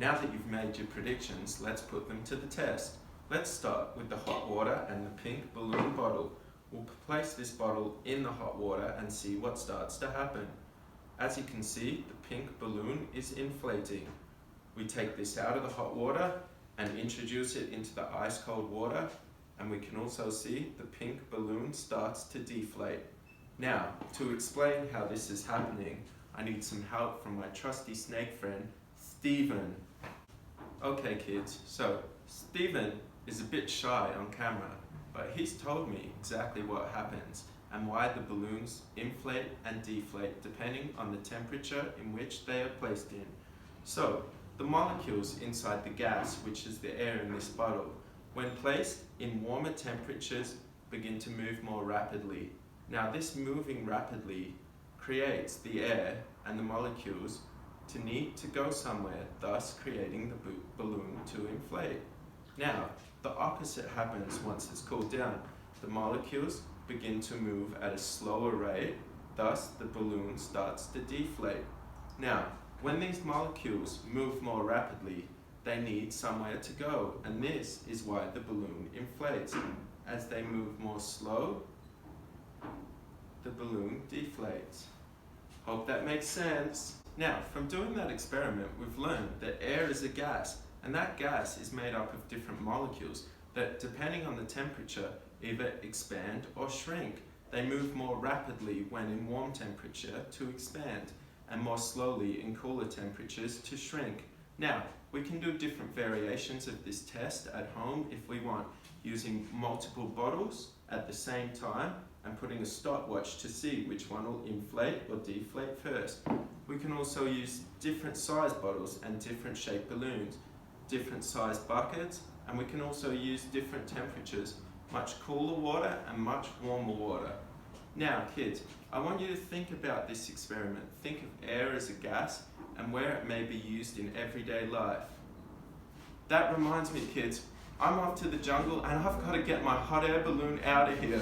Now that you've made your predictions, let's put them to the test. Let's start with the hot water and the pink balloon bottle. We'll place this bottle in the hot water and see what starts to happen. As you can see, the pink balloon is inflating. We take this out of the hot water and introduce it into the ice cold water, and we can also see the pink balloon starts to deflate. Now, to explain how this is happening, I need some help from my trusty snake friend, Stephen. Okay kids, so Stephen is a bit shy on camera, but he's told me exactly what happens and why the balloons inflate and deflate depending on the temperature in which they are placed in. So, the molecules inside the gas, which is the air in this bottle, when placed in warmer temperatures, begin to move more rapidly. Now this moving rapidly creates the air and the molecules to need to go somewhere, thus creating the balloon to inflate. Now, the opposite happens once it's cooled down. The molecules begin to move at a slower rate, thus the balloon starts to deflate. Now, when these molecules move more rapidly, they need somewhere to go, and this is why the balloon inflates. As they move more slow, the balloon deflates. Hope that makes sense. Now, from doing that experiment, we've learned that air is a gas, and that gas is made up of different molecules that, depending on the temperature, either expand or shrink. They move more rapidly when in warm temperature to expand, and more slowly in cooler temperatures to shrink. Now, we can do different variations of this test at home if we want, using multiple bottles at the same time and putting a stopwatch to see which one will inflate or deflate first. We can also use different size bottles and different shaped balloons, different size buckets, and we can also use different temperatures, much cooler water and much warmer water. Now kids, I want you to think about this experiment. Think of air as a gas and where it may be used in everyday life. That reminds me kids, I'm off to the jungle and I've got to get my hot air balloon out of here.